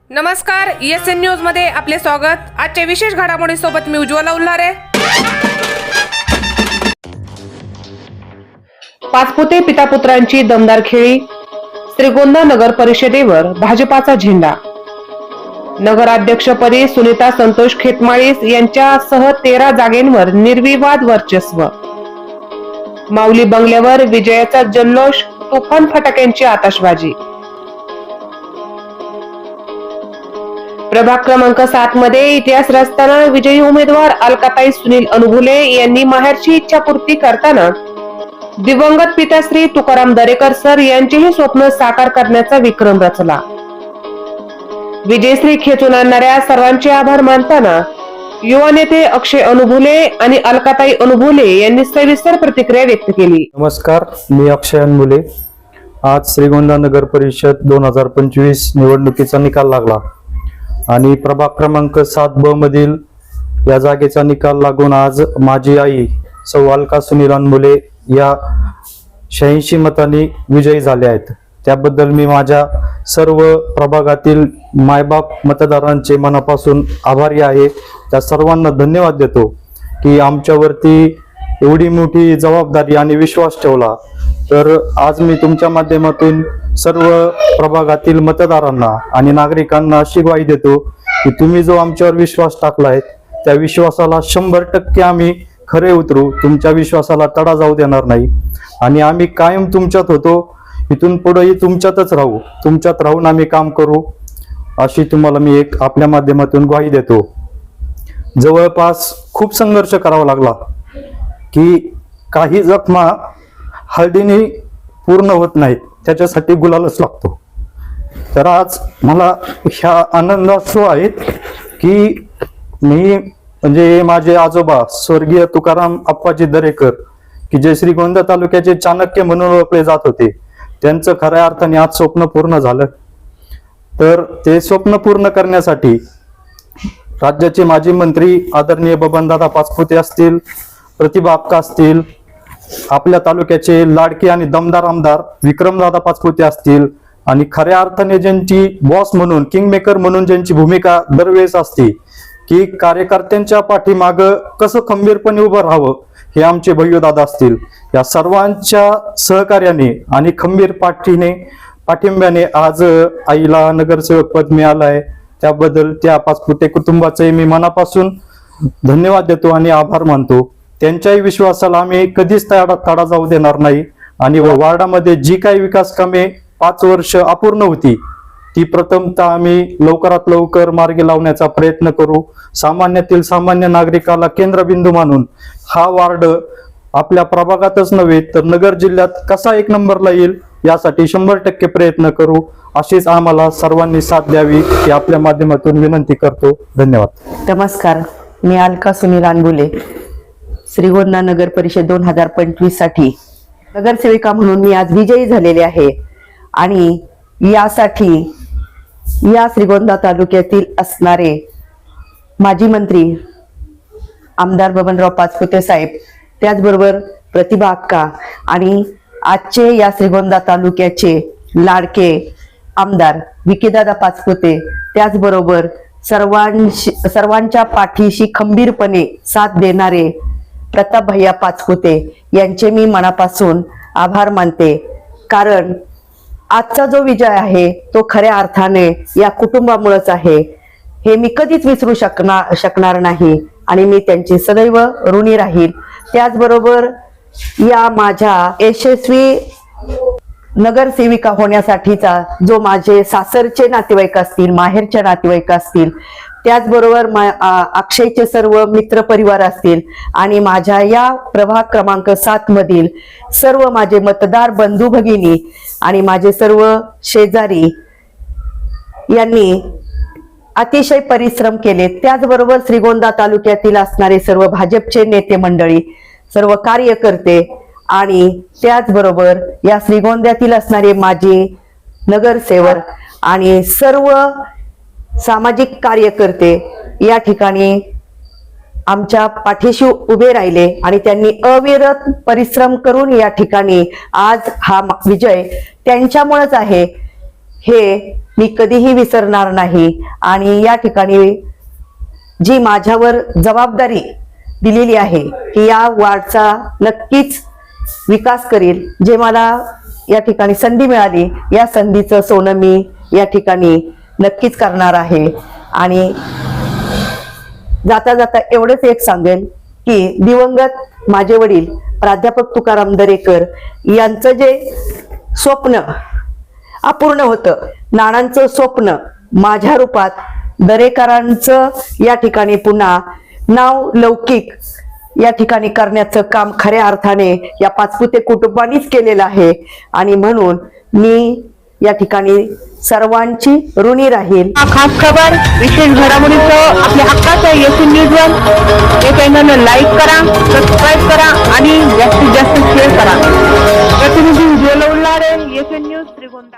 नमस्कार, ESN news मध्ये आपले स्वागत। आजच्या विशेष घडामोडी सोबत मी उज्ज्वला उल्हारे। पाचपुते पिता पुत्रांची दमदार खेळी, श्रीगोंदा नगर परिषदेवर भाजपाचा झेंडा। नगराध्यक्षपदी सुनीता संतोष खेतमाळीस यांच्यासह 13 जागेंवर निर्विवाद वर्चस्व। माऊली बंगल्यावर विजयाचा जल्लोष, तुफान फटाक्यांची आतषबाजी। प्रभाग क्रमांक 7 मध्ये इतिहास रचताना विजयी उमेदवार अलकाताई सुनील अनुभुले यांनी माहेरची इच्छापूर्ती करताना दिवंगत पिताश्री तुकाराम दरेकर सर यांचेही स्वप्न साकार करण्याचा विक्रम रचला। विजयश्री खेचून आणणाऱ्या सर्वांचे आभार मानताना युवा नेते अक्षय अनुभुले आणि अलकाताई अनुभुले यांनी सविस्तर प्रतिक्रिया व्यक्त केली। नमस्कार, मी अक्षय अनुभुले। आज श्रीगोंदा नगर परिषद 2025 निवडणुकीचा निकाल लागला आणि प्रभाग क्रमांक 7B मधील या जागेचा निकाल लागून आज माझी आई सौ अलका सुनील अनुभुले या 86 मतांनी विजयी झाले आहेत। त्याबद्दल मी माझ्या सर्व प्रभागातील मायबाप मतदारांचे मनापासून आभारी आहे। त्या सर्वांना धन्यवाद देतो की आमच्यावरती एवढी मोठी जबाबदारी आणि विश्वास ठेवला। तर आज मी तुमच्या माध्यमातून सर्व प्रभागातील मतदारांना आणि नागरिकांना अशी ग्वाही देतो की तुम्ही जो आमच्यावर विश्वास टाकलाय त्या विश्वासाला 100% आम्ही खरे उतरू, तुमच्या विश्वासाला तडा जाऊ देणार नाही आणि आम्ही कायम तुमच्यात होतो, इथून पुढेही तुमच्यातच राहू, तुमच्यात राहून आम्ही काम करू, अशी तुम्हाला मी एक आपल्या माध्यमातून ग्वाही देतो। जवळपास खूप संघर्ष करावा लागला की काही जखमा हळदीने पूर्ण होत नाहीत, त्याच्यासाठी गुलालच लागतो। तर आज मला ह्या आनंदाश्रू आहेत की मी म्हणजे माझे आजोबा स्वर्गीय तुकाराम अप्पाजी दरेकर की जे श्रीगोंदा तालुक्याचे चाणक्य म्हणून ओळखले जात होते, त्यांचं खऱ्या अर्थाने आज स्वप्न पूर्ण झालं। तर ते स्वप्न पूर्ण करण्यासाठी राज्याचे माजी मंत्री आदरणीय बबनदादा पाचपुते असतील, प्रतिभा अक्का असतील, आपल्या तालुक्याचे लाडके आणि दमदार आमदार विक्रमदादा पाचपुते असतील आणि खऱ्या अर्थाने ज्यांची बॉस म्हणून किंगमेकर म्हणून ज्यांची भूमिका दरवेळेस असते की कार्यकर्त्यांच्या पाठीमाग कसं खंबीरपणे उभं राहावं, हे आमचे भैय्यदादा असतील। या सर्वांच्या सहकार्याने आणि खंबीर पाठिंब्याने आज आईला नगरसेवक पद मिळालंय। त्याबद्दल त्या पाचपुते कुटुंबाचे मी मनापासून धन्यवाद देतो आणि आभार मानतो। त्यांच्याही विश्वासाला आम्ही कधीच तडा जाऊ देणार नाही आणि वार्डामध्ये जी काही विकास कामे 5 वर्ष अपूर्ण होती ती प्रथमतः आम्ही लवकरात लवकर मार्गी लावण्याचा प्रयत्न करू। सामान्यातील सामान्य नागरिकाला केंद्रबिंदू मानून हा वार्ड आपल्या प्रभागातच नव्हे तर नगर जिल्ह्यात कसा 1 नंबरला येईल यासाठी 100% प्रयत्न करू, अशीच आम्हाला सर्वांनी साथ द्यावी ही आपल्या माध्यमातून विनंती करतो। धन्यवाद। नमस्कार, मी अलका सुनील अनुभुले, श्रीगोंदा नगर परिषद 2025 साठी नगरसेविका म्हणून मी आज विजयी झालेले आहे आणि यासाठी या श्रीगोंदा तालुक्यातील असणारे माजी मंत्री आमदार बबनराव पाचपुते साहेब, त्याचबरोबर प्रतिभा अक्का आणि आजचे या श्रीगोंदा तालुक्याचे लाडके आमदार विकीदादा पाचपुते, त्याचबरोबर सर्वांच्या पाठीशी खंबीरपणे साथ देणारे प्रताप भैया पाचपुते यांचे मी मनापासून आभार मानते। कारण आजचा जो विजय आहे तो खऱ्या अर्थाने या कुटुंबामुळेच आहे, हे मी कधीच विसरू शकणार नाही आणि मी त्यांची सदैव ऋणी राहील। त्याचबरोबर या माझ्या यशस्वी नगरसेविका होण्यासाठीचा जो माझे सासरचे नातेवाईक असतील, माहेरचे नातेवाईक असतील, त्याचबरोबर अक्षयचे सर्व मित्र परिवार असतील आणि माझ्या या प्रभाग क्रमांक 7 मधील सर्व माझे मतदार बंधू भगिनी आणि माझे सर्व शेजारी यांनी अतिशय परिश्रम केले। त्याचबरोबर श्रीगोंदा तालुक्यातील असणारे सर्व भाजपचे नेते मंडळी, सर्व कार्यकर्ते आणि त्याचबरोबर या श्रीगोंद्यातील असणारे माजी नगरसेवक आणि सर्व सामाजिक कार्यकर्ते या ठिकाणी आमच्या पाठीशी उभे राहिले आणि त्यांनी अविरत परिश्रम करून या ठिकाणी आज हा विजय त्यांच्यामुळेच आहे हे मी कधीही विसरणार नाही आणि या ठिकाणी जी माझ्यावर जबाबदारी दिलेली आहे की या वार्डचा नक्कीच विकास करेल. जे मला या ठिकाणी संधी मिळाली, या संधीचं सोनं मी या ठिकाणी नक्कीच करणार आहे. आणि जाता जाता एवढंच एक सांगेल की दिवंगत माझे वडील प्राध्यापक तुकाराम दरेकर यांचं जे स्वप्न अपूर्ण होतं, नानांचं स्वप्न माझ्या रूपात दरेकरांचं या ठिकाणी पुन्हा नाव लौकिक या ठिकाणी करण्याचं काम खऱ्या अर्थाने या पाचपुते कुटुंबानीच केलेलं आहे. आणि म्हणून मी या ठिकाणी सर्वांची ऋणी राहील. खास खबर विशेष घडामोडीचं आपल्या हक्काचं एसएन न्यूजवर हे चॅनल लाईक करा, सबस्क्राईब करा आणि जास्तीत जास्त शेअर करा. प्रतिनिधी उज्ज्वल उल्हारे, एसएन न्यूज श्रीगोंदा.